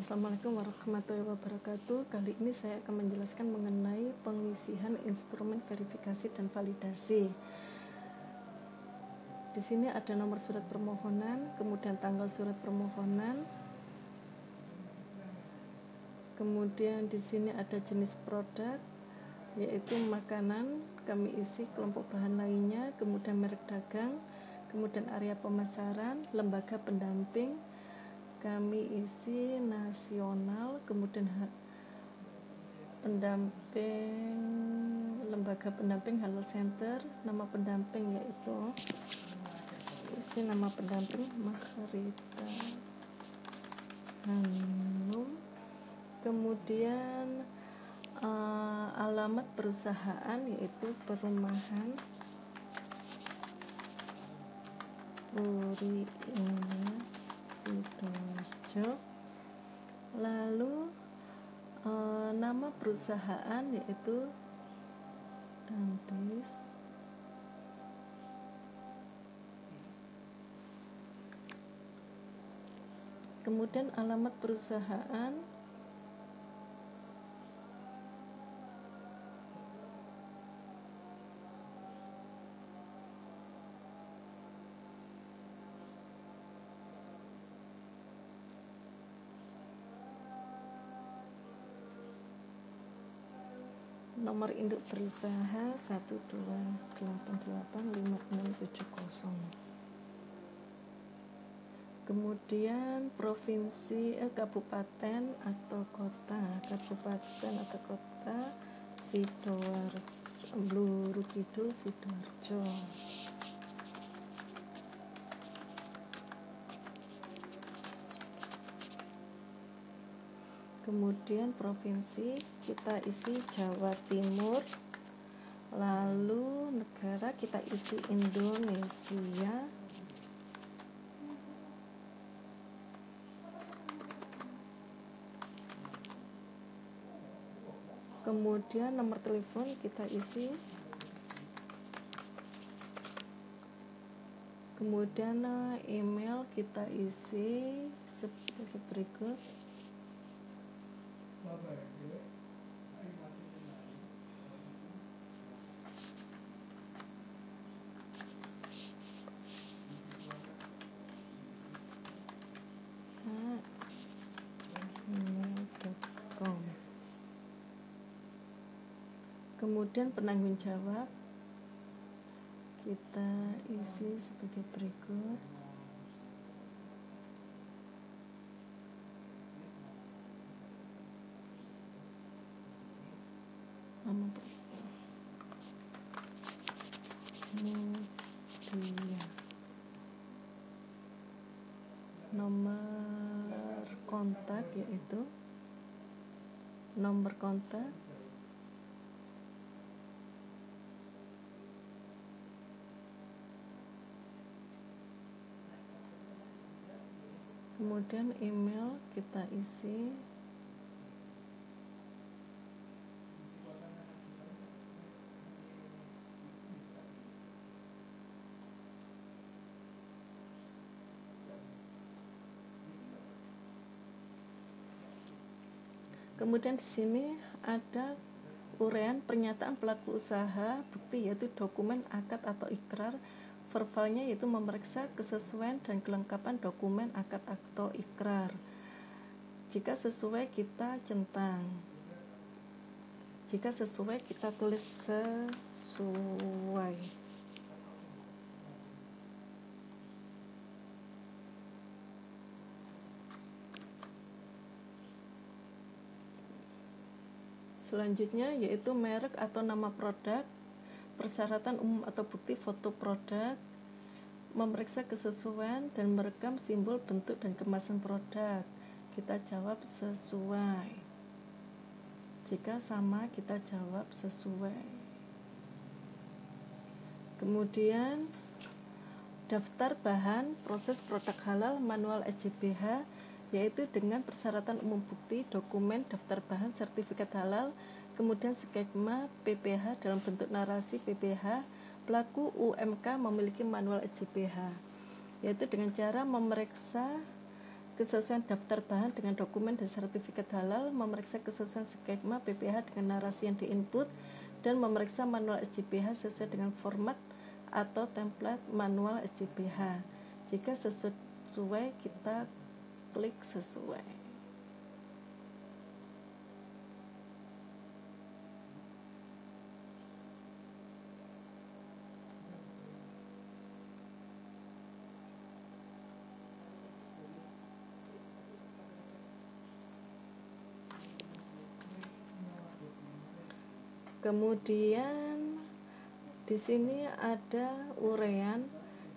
Assalamualaikum warahmatullahi wabarakatuh. Kali ini saya akan menjelaskan mengenai pengisian instrumen verifikasi dan validasi. Di sini ada nomor surat permohonan, kemudian tanggal surat permohonan, kemudian di sini ada jenis produk, yaitu makanan, kami isi kelompok bahan lainnya, kemudian merek dagang, kemudian area pemasaran, lembaga pendamping, kami isi nasional, kemudian pendamping, lembaga pendamping Halal Center, nama pendamping yaitu isi nama pendamping Mahrita Hanum, kemudian alamat perusahaan yaitu Perumahan Puri Indah Sidoarjo, lalu nama perusahaan yaitu Dantis, kemudian alamat perusahaan nomor induk berusaha 128856670, kemudian provinsi kabupaten atau kota Sidoarjo, Bluru Kidul Sidoarjo, kemudian provinsi kita isi Jawa Timur, lalu negara kita isi Indonesia, kemudian nomor telepon kita isi, kemudian email kita isi seperti berikut. @gmail.com. Kemudian penanggung jawab kita isi sebagai berikut. Nomor kontak yaitu nomor kontak, kemudian email kita isi, kemudian di sini ada uraian pernyataan pelaku usaha bukti yaitu dokumen akad atau ikrar. Verbalnya yaitu memeriksa kesesuaian dan kelengkapan dokumen akad atau ikrar. Jika sesuai kita centang, jika sesuai kita tulis sesuai. Selanjutnya yaitu merek atau nama produk, persyaratan umum atau bukti foto produk, memeriksa kesesuaian dan merekam simbol, bentuk, dan kemasan produk. Kita jawab sesuai. Jika sama kita jawab sesuai. Kemudian daftar bahan proses produk halal manual SJBH, yaitu dengan persyaratan umum bukti, dokumen, daftar bahan, sertifikat halal, kemudian skema PPH dalam bentuk narasi PPH. Pelaku UMK memiliki manual SJBH, yaitu dengan cara memeriksa kesesuaian daftar bahan dengan dokumen dan sertifikat halal, memeriksa kesesuaian skema PPH dengan narasi yang diinput, dan memeriksa manual SJPH sesuai dengan format atau template manual SJPH. Jika sesuai, kita klik sesuai. Kemudian di sini ada uraian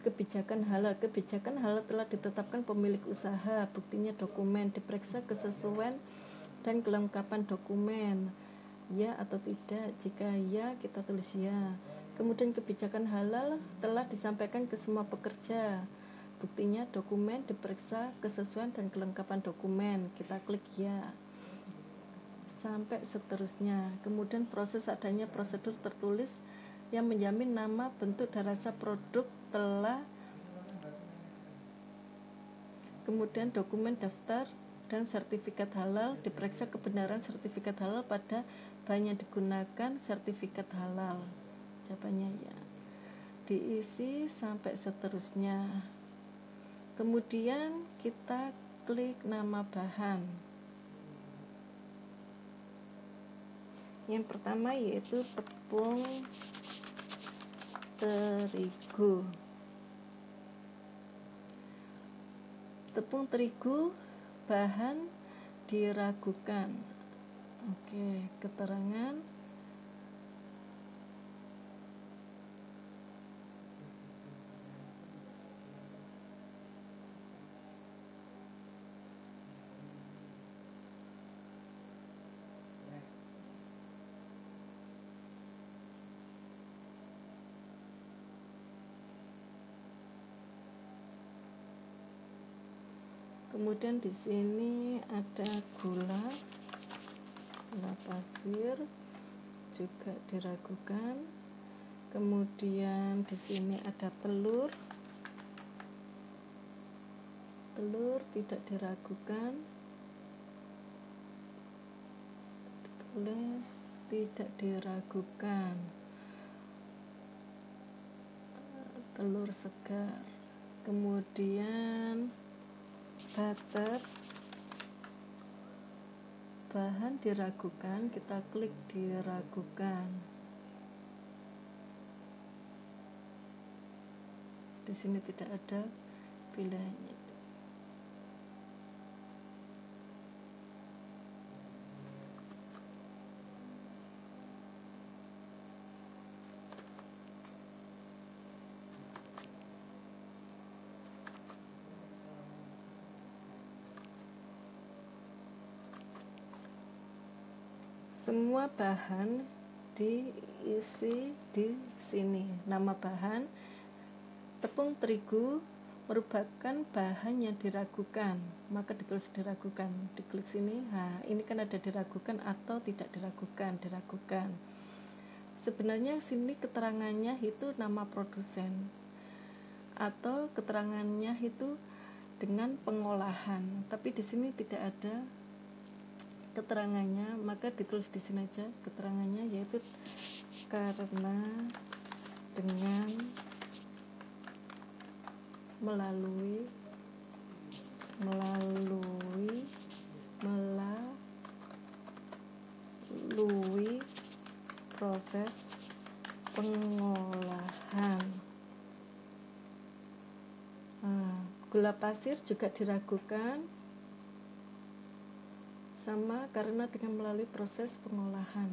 kebijakan halal. Kebijakan halal telah ditetapkan pemilik usaha. Buktinya dokumen, diperiksa kesesuaian dan kelengkapan dokumen, ya atau tidak. Jika ya, kita tulis ya. Kemudian kebijakan halal telah disampaikan ke semua pekerja. Buktinya dokumen, diperiksa kesesuaian dan kelengkapan dokumen, kita klik ya, sampai seterusnya. Kemudian proses adanya prosedur tertulis yang menjamin nama, bentuk, dan rasa produk telah. Kemudian dokumen daftar dan sertifikat halal, diperiksa kebenaran sertifikat halal pada bahan yang digunakan sertifikat halal. Jawabannya ya. Diisi sampai seterusnya. Kemudian kita klik nama bahan. Yang pertama yaitu tepung terigu. Tepung terigu bahan diragukan. Oke, keterangan. Kemudian di sini ada gula pasir juga diragukan. Kemudian di sini ada telur tidak diragukan. Tulis tidak diragukan. Telur segar. Kemudian butter bahan diragukan, kita klik diragukan. Di sini tidak ada pilihannya. Semua bahan diisi di sini. Nama bahan, tepung terigu merupakan bahan yang diragukan, maka ditulis diragukan. Diklik sini. Nah, ini kan ada diragukan atau tidak diragukan. Diragukan. Sebenarnya sini keterangannya itu nama produsen atau keterangannya itu dengan pengolahan, tapi di sini tidak ada keterangannya, maka ditulis di sini aja keterangannya, yaitu karena dengan melalui proses pengolahan. Gula pasir juga diragukan, sama karena dengan melalui proses pengolahan.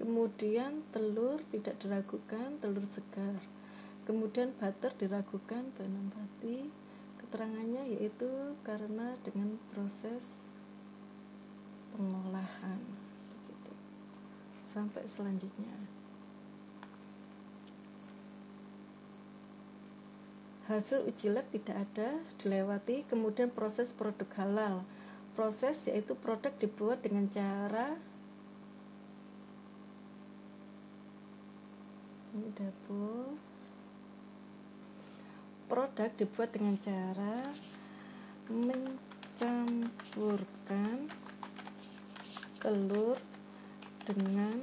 Kemudian telur tidak diragukan, telur segar. Kemudian butter diragukan, bahan nabati. Keterangannya yaitu karena dengan proses pengolahan. Begitu. Sampai selanjutnya. Hasil uji lab tidak ada, dilewati. Kemudian proses produk halal. proses, yaitu produk dibuat dengan cara ini dihapus. Produk dibuat dengan cara mencampurkan telur dengan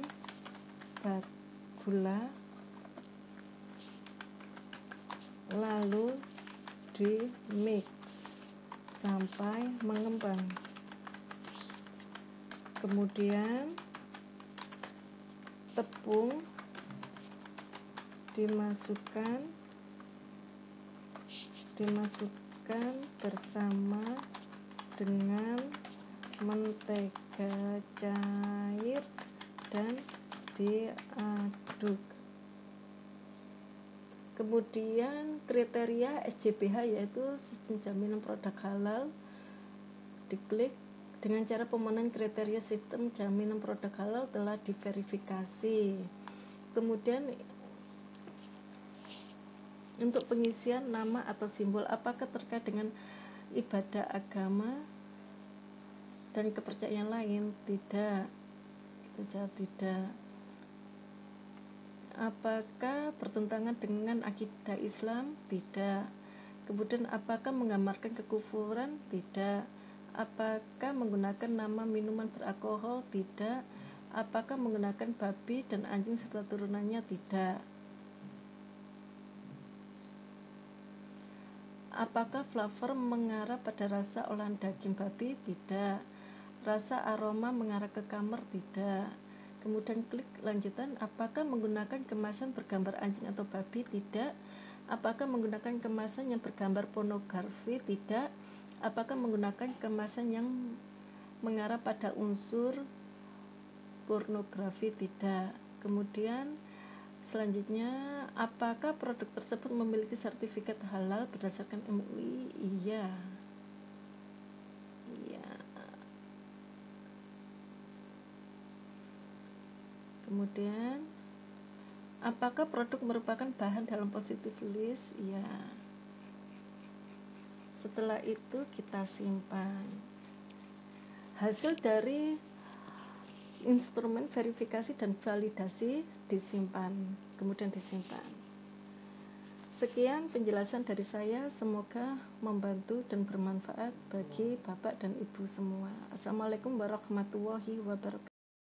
gula, lalu di mix sampai mengembang. Kemudian tepung dimasukkan bersama dengan mentega cair dan diaduk. Kemudian kriteria SJBH, yaitu Sistem Jaminan Produk Halal, diklik. Dengan cara pemenuhan kriteria Sistem Jaminan Produk Halal telah diverifikasi. Kemudian untuk pengisian nama atau simbol, apakah terkait dengan ibadah agama dan kepercayaan lain? Tidak. Kita jawab tidak. Apakah bertentangan dengan akidah Islam? Tidak. Kemudian apakah menggambarkan kekufuran? Tidak. Apakah menggunakan nama minuman beralkohol? Tidak. Apakah menggunakan babi dan anjing serta turunannya? Tidak. Apakah flavor mengarah pada rasa olahan daging babi? Tidak. Rasa aroma mengarah ke kamar? Tidak. Kemudian klik lanjutan. Apakah menggunakan kemasan bergambar anjing atau babi? Tidak. Apakah menggunakan kemasan yang bergambar pornografi? Tidak. Apakah menggunakan kemasan yang mengarah pada unsur pornografi? Tidak. Kemudian selanjutnya, apakah produk tersebut memiliki sertifikat halal berdasarkan MUI? Iya. Kemudian, apakah produk merupakan bahan dalam positive list? Iya. Setelah itu kita simpan. Hasil dari instrumen verifikasi dan validasi disimpan, kemudian disimpan. Sekian penjelasan dari saya, semoga membantu dan bermanfaat bagi Bapak dan Ibu semua. Assalamualaikum warahmatullahi wabarakatuh.